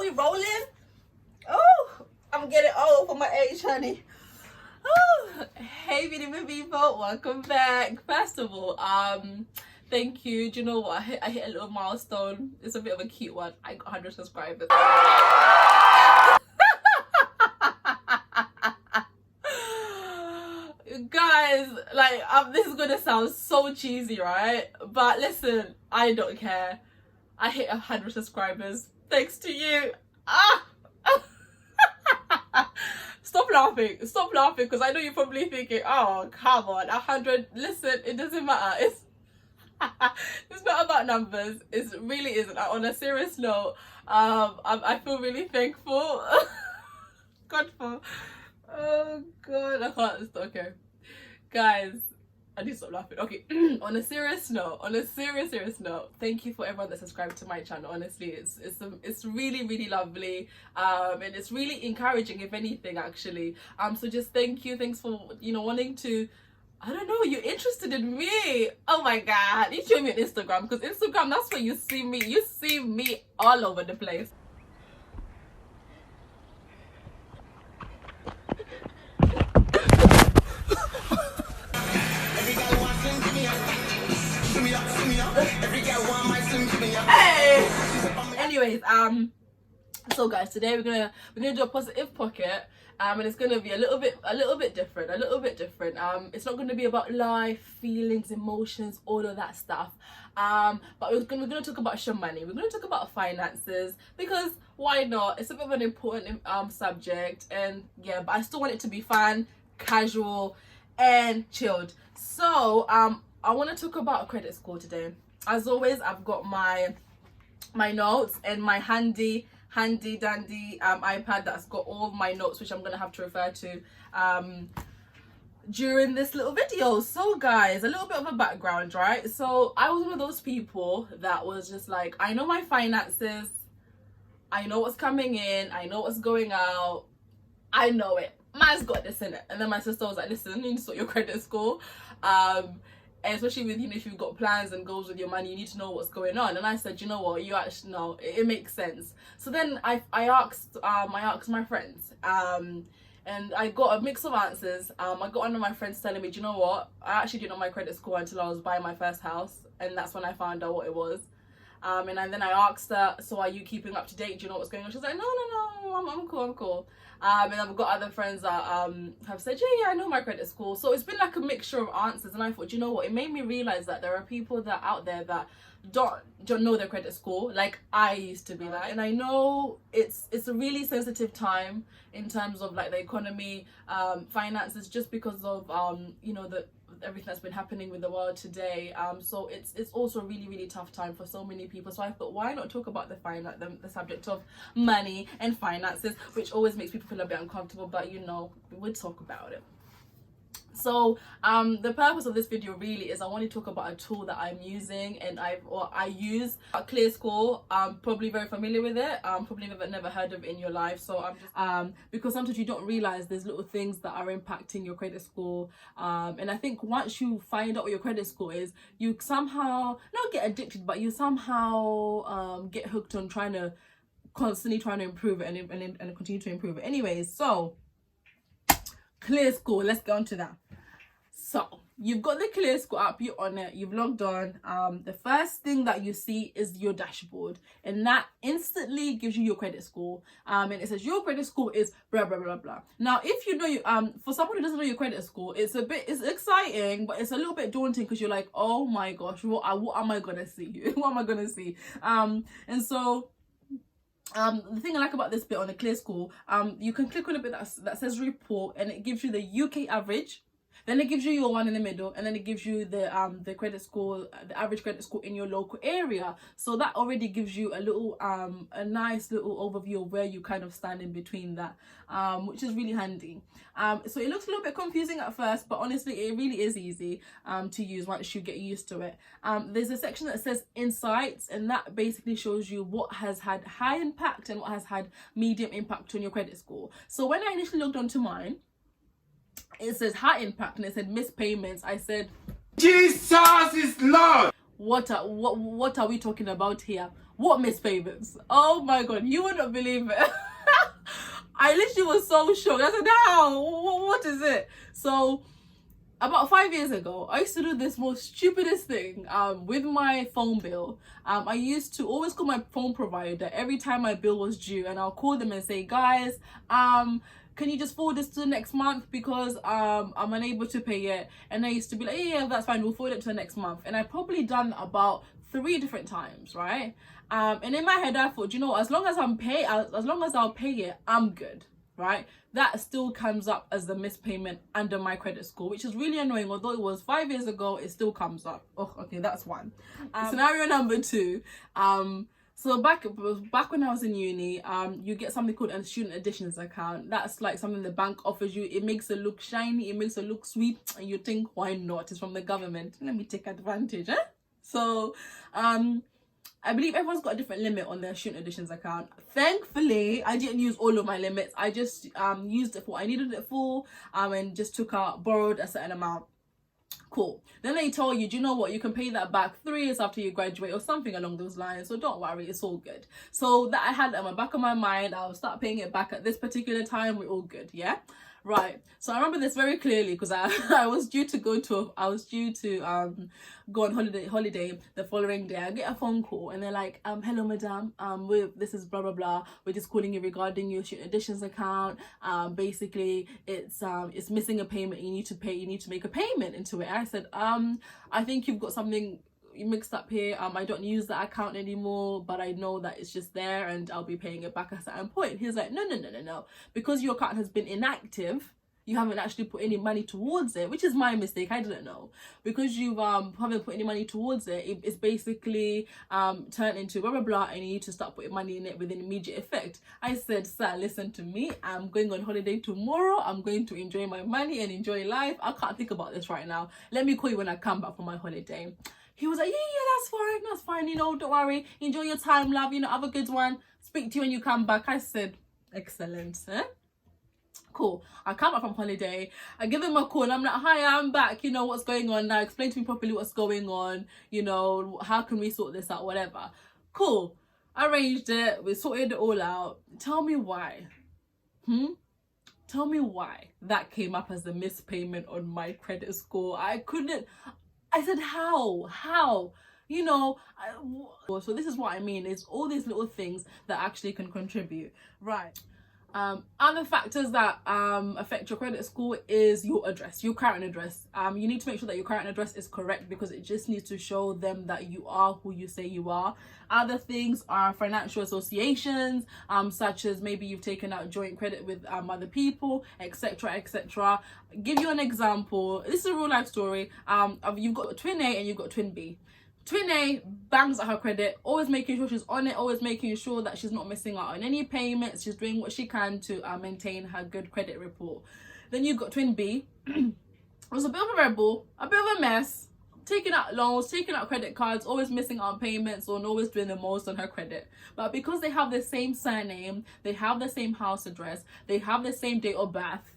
we rolling? Oh, I'm getting old for my age, honey. Oh, hey beautiful people, welcome back. First of all, thank you. Do you know what? I hit a little milestone. It's a bit of a cute one. I got 100 subscribers. Guys, like, this is gonna sound so cheesy, right? But listen, I don't care. I hit 100 subscribers thanks to you. Stop laughing, because I know you're probably thinking, oh come on, 100. Listen, it doesn't matter. It's not about numbers. It really isn't. On a serious note, I feel really thankful. Oh god, I can't. Okay, guys, I need to stop laughing. Okay, on a serious note, serious note, thank you for everyone that subscribed to my channel. Honestly, it's really lovely, and it's really encouraging, if anything, actually. So just thanks for wanting to, I don't know, you're interested in me. Oh my god, you show me on Instagram, because Instagram, that's where you see me all over the place. Hey! Anyways, so guys, today we're gonna do a positive pocket, and it's gonna be a little bit different. It's not gonna be about life, feelings, emotions, all of that stuff. But we're gonna talk about some money. We're gonna talk about finances, because why not? It's a bit of an important subject, and yeah, but I still want it to be fun, casual, and chilled. So I want to talk about credit score today. As always, I've got my notes and my handy dandy iPad that's got all my notes, which I'm gonna have to refer to during this little video. So guys, a little bit of a background, right? So I was one of those people that was just like, I know my finances, I know what's coming in, I know what's going out, I know it, man's got this in it. And then my sister was like, listen, you need to sort your credit score, and especially with, if you've got plans and goals with your money, you need to know what's going on. And I said, you know what, you actually know, it makes sense. So then I asked my friends, and I got a mix of answers. I got one of my friends telling me, do you know what, I actually didn't know my credit score until I was buying my first house, and that's when I found out what it was. And then I asked her, so are you keeping up to date? Do you know what's going on? She's like, no, I'm cool. And I've got other friends that have said, yeah, I know my credit score. So it's been like a mixture of answers, and I thought, you know what, it made me realize that there are people that out there that don't know their credit score, like I used to be like. And I know it's a really sensitive time in terms of like the economy, finances, just because of everything that's been happening with the world today. So it's also a really tough time for so many people. So I thought, why not talk about the subject of money and finances, which always makes people feel a bit uncomfortable, but we'll talk about it. So the purpose of this video really is I want to talk about a tool that I'm using, and I use Clearscore. Probably very familiar with it, probably never heard of it in your life. So I'm just because sometimes you don't realize there's little things that are impacting your credit score, and I think once you find out what your credit score is, you somehow not get addicted, but you somehow get hooked on constantly trying to improve it and continue to improve it. Anyways, so Clearscore, let's get on to that. So you've got the Clearscore app, you're on it, you've logged on. The first thing that you see is your dashboard, and that instantly gives you your credit score. And it says your credit score is blah blah blah blah. Now, if you know for someone who doesn't know your credit score, it's exciting, but it's a little bit daunting, because you're like, oh my gosh, what am I gonna see? What am I gonna see? And so the thing I like about this bit on the Clearscore, you can click on a bit that says report, and it gives you the UK average. Then it gives you your one in the middle, and then it gives you the credit score, the average credit score in your local area. So that already gives you a nice little overview of where you kind of stand in between that, which is really handy. So it looks a little bit confusing at first, but honestly it really is easy to use once you get used to it. There's a section that says insights, and that basically shows you what has had high impact and what has had medium impact on your credit score. So when I initially logged onto mine, it says high impact, and it said missed payments. I said, Jesus is Lord. What are we talking about here? What missed payments? Oh my god, you wouldn't believe it. I literally was so shocked. I said, how? What is it? So about 5 years ago, I used to do this most stupidest thing with my phone bill. I used to always call my phone provider every time my bill was due, and I'll call them and say, guys, can you just forward this to the next month because I'm unable to pay it. And I used to be like, yeah, that's fine, we'll forward it to the next month. And I probably done about 3 different times, right? And in my head I thought, you know, as long as I'll pay it, I'm good, right? That still comes up as the missed payment under my credit score, which is really annoying. Although it was 5 years ago, it still comes up. Oh, okay, that's one. Scenario number 2. So back when I was in uni, you get something called a student additions account. That's like something the bank offers you. It makes it look shiny, it makes it look sweet, and you think, why not? It's from the government. Let me take advantage, eh? So, I believe everyone's got a different limit on their student additions account. Thankfully, I didn't use all of my limits. I just used it for what I needed it for, and just borrowed a certain amount. Cool. Then they tell you, do you know what? You can pay that back 3 years after you graduate or something along those lines. So don't worry, it's all good. So that I had at the back of my mind, I'll start paying it back at this particular time. We're all good, yeah? Right. So I remember this very clearly because I was due to go on holiday the following day. I get a phone call and they're like, hello madam, this is blah blah blah, we're just calling you regarding your student additions account. Basically it's missing a payment, you need to make a payment into it. I said, I think you've got something you mixed up here. I don't use that account anymore, but I know that it's just there and I'll be paying it back at a certain point. He's like, no, because your account has been inactive, you haven't actually put any money towards it, which is my mistake. I didn't know. Because you haven't put any money towards it, it's basically turned into blah blah blah, and you need to start putting money in it with an immediate effect. I said, sir, listen to me, I'm going on holiday tomorrow, I'm going to enjoy my money and enjoy life. I can't think about this right now, let me call you when I come back from my holiday. He was like, yeah, that's fine, you know, don't worry, enjoy your time, love, you know, have a good one, speak to you when you come back. I said, excellent, eh? Cool. I come back from holiday, I give him a call and I'm like, hi, I'm back, you know, what's going on now, explain to me properly what's going on, you know, how can we sort this out, whatever. Cool. Arranged it, we sorted it all out. Tell me why. Tell me why that came up as a missed payment on my credit score. I said, how? You know, so this is what I mean, is all these little things that actually can contribute, right? Other factors that affect your credit score is your address, your current address. You need to make sure that your current address is correct because it just needs to show them that you are who you say you are. Other things are financial associations, such as maybe you've taken out joint credit with other people, etc. Give you an example. This is a real life story. You've got twin A and you've got twin B. Twin A bangs at her credit, always making sure she's on it, always making sure that she's not missing out on any payments, she's doing what she can to maintain her good credit report. Then you've got twin B, was a bit of a rebel, a bit of a mess, taking out loans, taking out credit cards, always missing out on payments, and always doing the most on her credit. But because they have the same surname, they have the same house address, they have the same date of birth,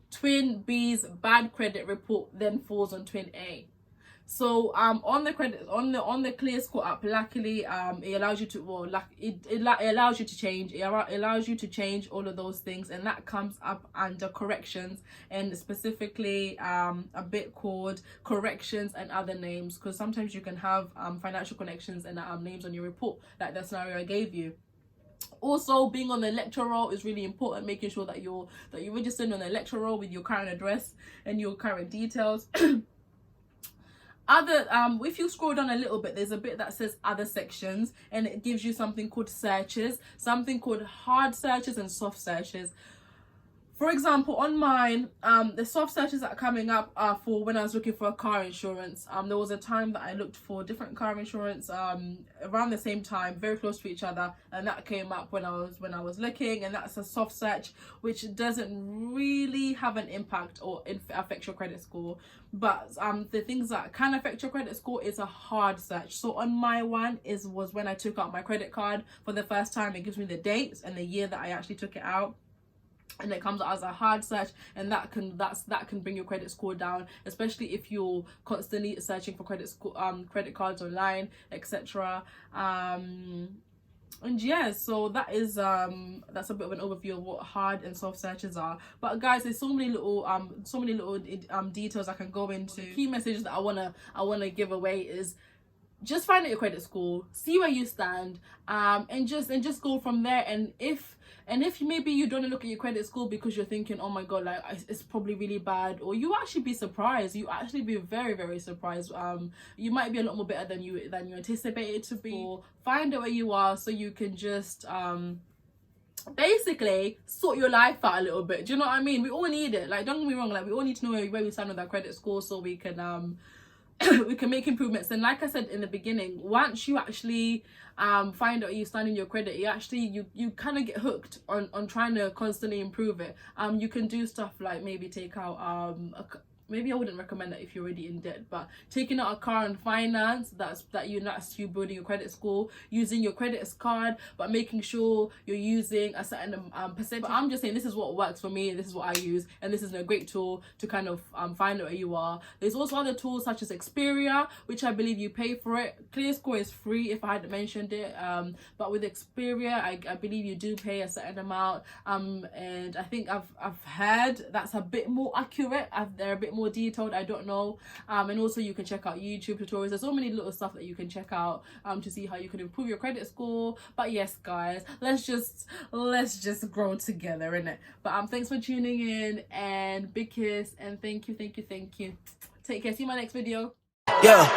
twin B's bad credit report then falls on twin A. So on the Clearscore app, luckily it allows you to it allows you to change all of those things, and that comes up under corrections, and specifically a bit called corrections and other names, because sometimes you can have financial connections and names on your report, like that scenario I gave you. Also, being on the lecture roll is really important, making sure that you're registered on the lecture roll with your current address and your current details. If you scroll down a little bit, there's a bit that says other sections, and it gives you something called searches, something called hard searches and soft searches. For example, on mine, the soft searches that are coming up are for when I was looking for a car insurance. There was a time that I looked for different car insurance around the same time, very close to each other, and that came up when I was looking, and that's a soft search, which doesn't really have an impact or affect your credit score. But the things that can affect your credit score is a hard search. So on my one was when I took out my credit card for the first time. It gives me the dates and the year that I actually took it out. and it comes out as a hard search, and that can bring your credit score down, especially if you're constantly searching for credit cards online, etc. And yeah, so that is that's a bit of an overview of what hard and soft searches are. But guys, there's so many little details I can go into. The key message that I wanna give away is just find out your credit score, see where you stand, and just go from there. And if maybe you don't look at your credit score because you're thinking, oh my god, like it's probably really bad, or you actually be surprised. You actually be very, very surprised. You might be a lot more better than you anticipated to be. Or find out where you are so you can just basically sort your life out a little bit. Do you know what I mean? We all need it. Like, don't get me wrong, like we all need to know where we stand with our credit score so we can we can make improvements. And like I said in the beginning, once you actually find out you stand in your credit, you kind of get hooked on trying to constantly improve it. You can do stuff like maybe take out maybe I wouldn't recommend that if you're already in debt, but taking out a car on finance, that's you building your credit score, using your credit card, but making sure you're using a certain percentage. But I'm just saying, this is what works for me, this is what I use, and this is a great tool to kind of find out where you are. There's also other tools such as Xperia, which I believe you pay for it. Clearscore is free if I hadn't mentioned it, but with Xperia, I believe you do pay a certain amount, and I think I've heard that's a bit more accurate. They're a bit more detailed, I don't know. And also you can check out YouTube tutorials. There's so many little stuff that you can check out to see how you can improve your credit score. But yes guys, let's just grow together, innit? But thanks for tuning in, and big kiss, and thank you. Take care, see you in my next video. Yeah.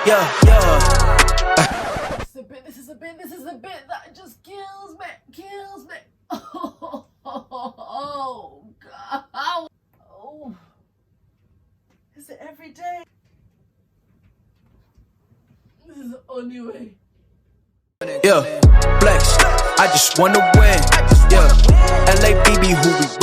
This is a bit that just kills me. Oh god. Oh. Is it every day? This is the only way. Yeah, flex. I just wanna win. Yeah, LA BB who we run.